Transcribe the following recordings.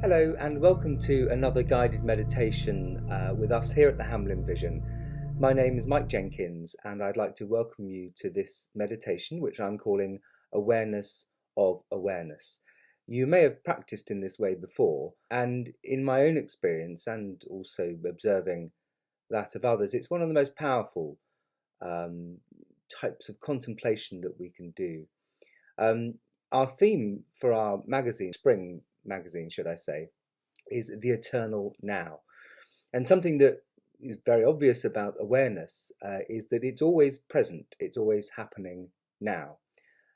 Hello and welcome to another guided meditation with us here at the Hamblin Vision. My name is Mike Jenkins and I'd like to welcome you to this meditation which I'm calling Awareness of Awareness. You may have practiced in this way before, and in my own experience and also observing that of others, it's one of the most powerful types of contemplation that we can do. Our theme for our magazine, spring magazine should I say, is the eternal now. And something that is very obvious about awareness is that it's always present, it's always happening now.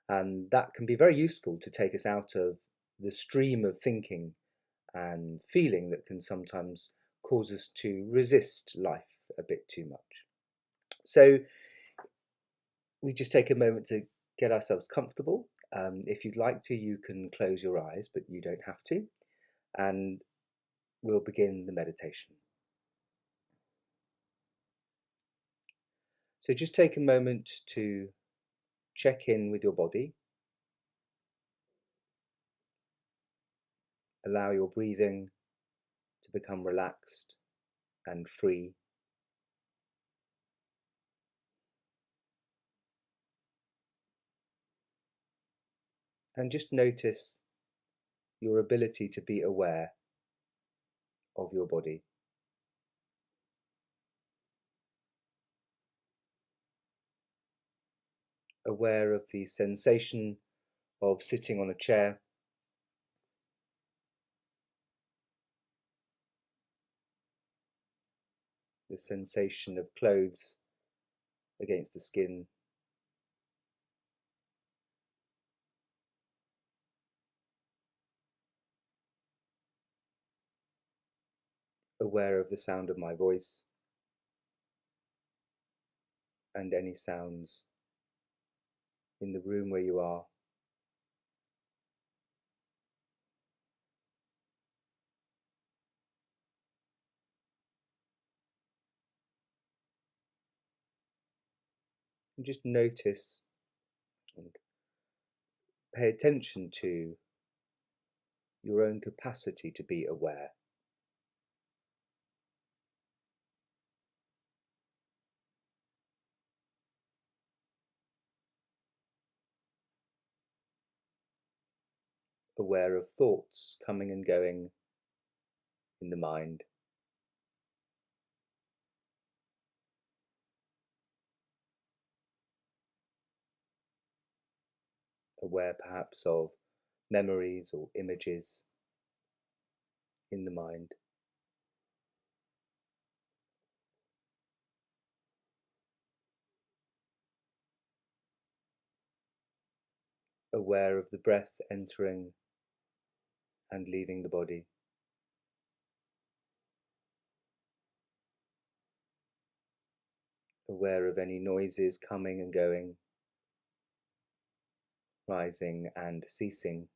And that can be very useful to take us out of the stream of thinking and feeling that can sometimes cause us to resist life a bit too much. So we just take a moment to get ourselves comfortable. If you'd like to, you can close your eyes, but you don't have to. And we'll begin the meditation. So just take a moment to check in with your body. Allow your breathing to become relaxed and free. And just notice your ability to be aware of your body. Aware of the sensation of sitting on a chair, the sensation of clothes against the skin, aware of the sound of my voice and any sounds in the room where you are. And just notice and pay attention to your own capacity to be aware. Aware of thoughts coming and going in the mind. Aware perhaps of memories or images in the mind. Aware of the breath entering and leaving the body. Aware of any noises coming and going, rising and ceasing.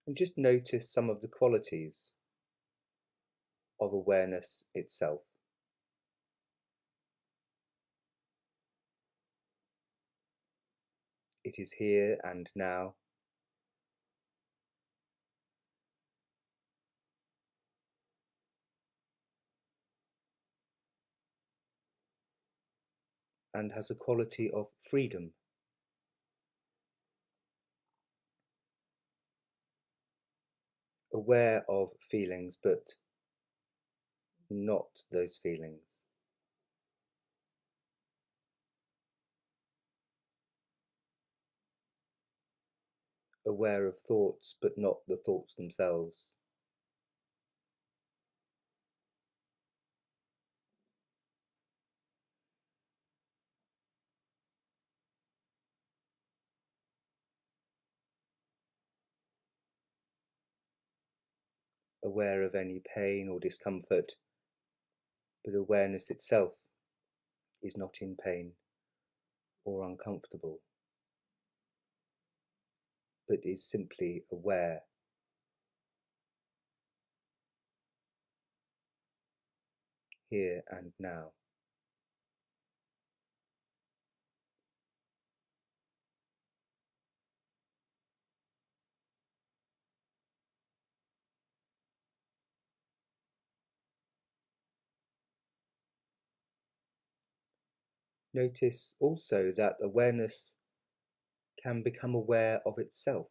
And just notice some of the qualities of awareness itself. It is here and now. And has a quality of freedom. Aware of feelings, but not those feelings. Aware of thoughts, but not the thoughts themselves. Aware of any pain or discomfort, but awareness itself is not in pain or uncomfortable, but is simply aware here and now. Notice also that awareness can become aware of itself,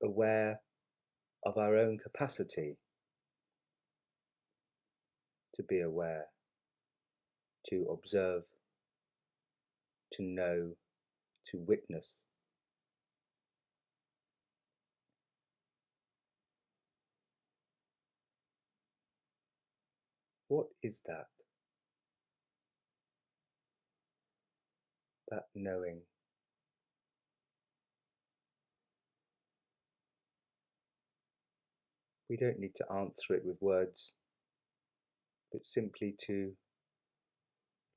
aware of our own capacity to be aware, to observe, to know, to witness. What is that? That knowing. We don't need to answer it with words, but simply to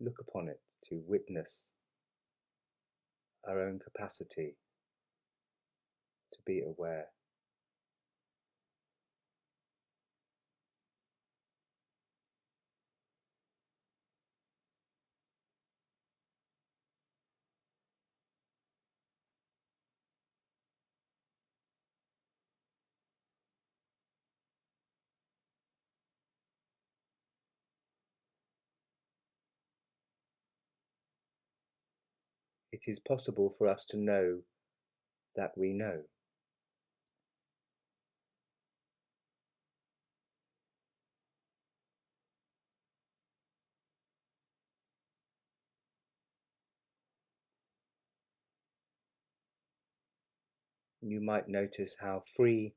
look upon it, to witness our own capacity to be aware. It is possible for us to know that we know. You might notice how free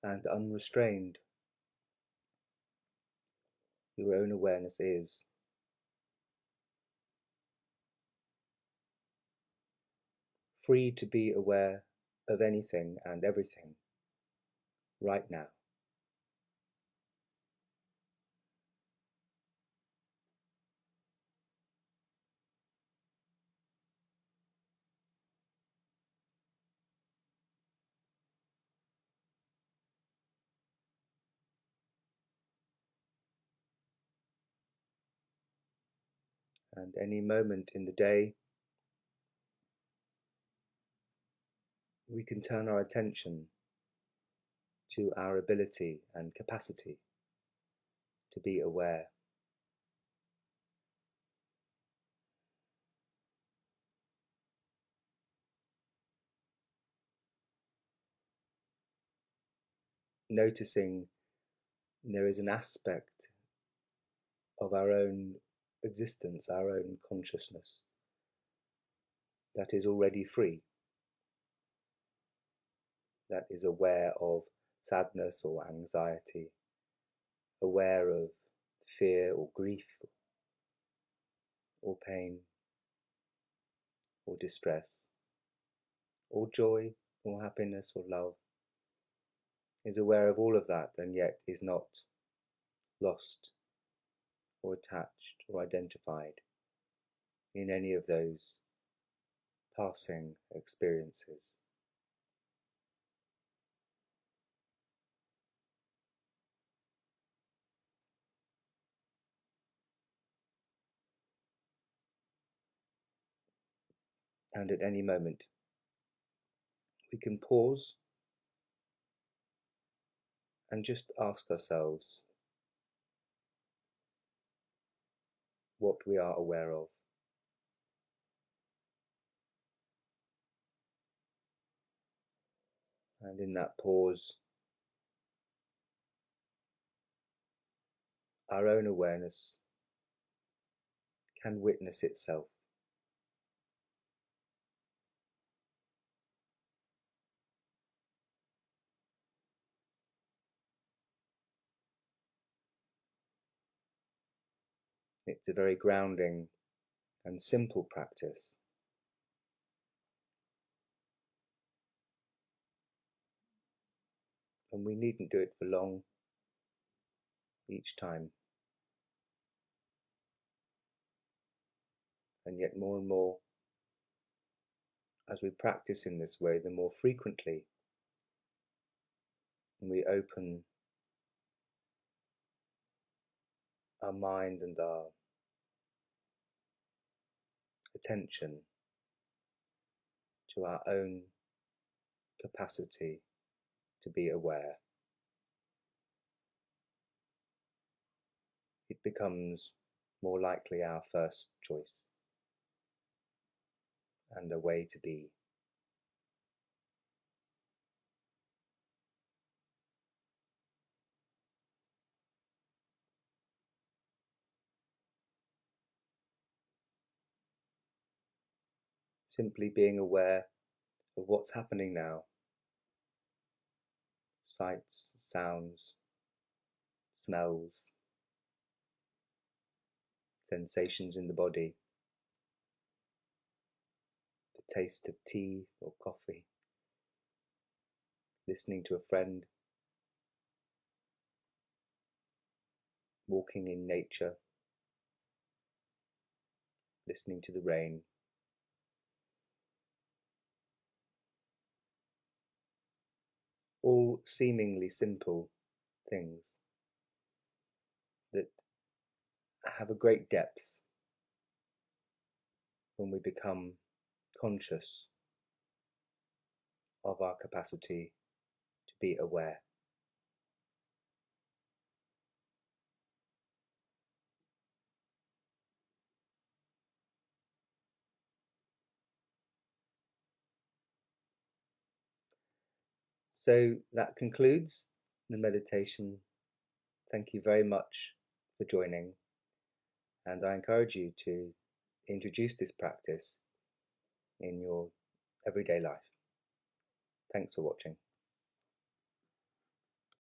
and unrestrained your own awareness is. Free to be aware of anything and everything right now. And any moment in the day, we can turn our attention to our ability and capacity to be aware. Noticing there is an aspect of our own existence, our own consciousness, that is already free, that is aware of sadness or anxiety, aware of fear or grief or pain or distress or joy or happiness or love, is aware of all of that and yet is not lost or attached or identified in any of those passing experiences. And at any moment, we can pause and just ask ourselves what we are aware of. And in that pause, our own awareness can witness itself. It's a very grounding and simple practice. And we needn't do it for long each time. And yet more and more, as we practice in this way, the more frequently we open our mind and our attention to our own capacity to be aware, it becomes more likely our first choice and a way to be. Simply being aware of what's happening now, sights, sounds, smells, sensations in the body, the taste of tea or coffee, listening to a friend, walking in nature, listening to the rain. All seemingly simple things that have a great depth when we become conscious of our capacity to be aware. So that concludes the meditation. Thank you very much for joining, and I encourage you to introduce this practice in your everyday life. Thanks for watching.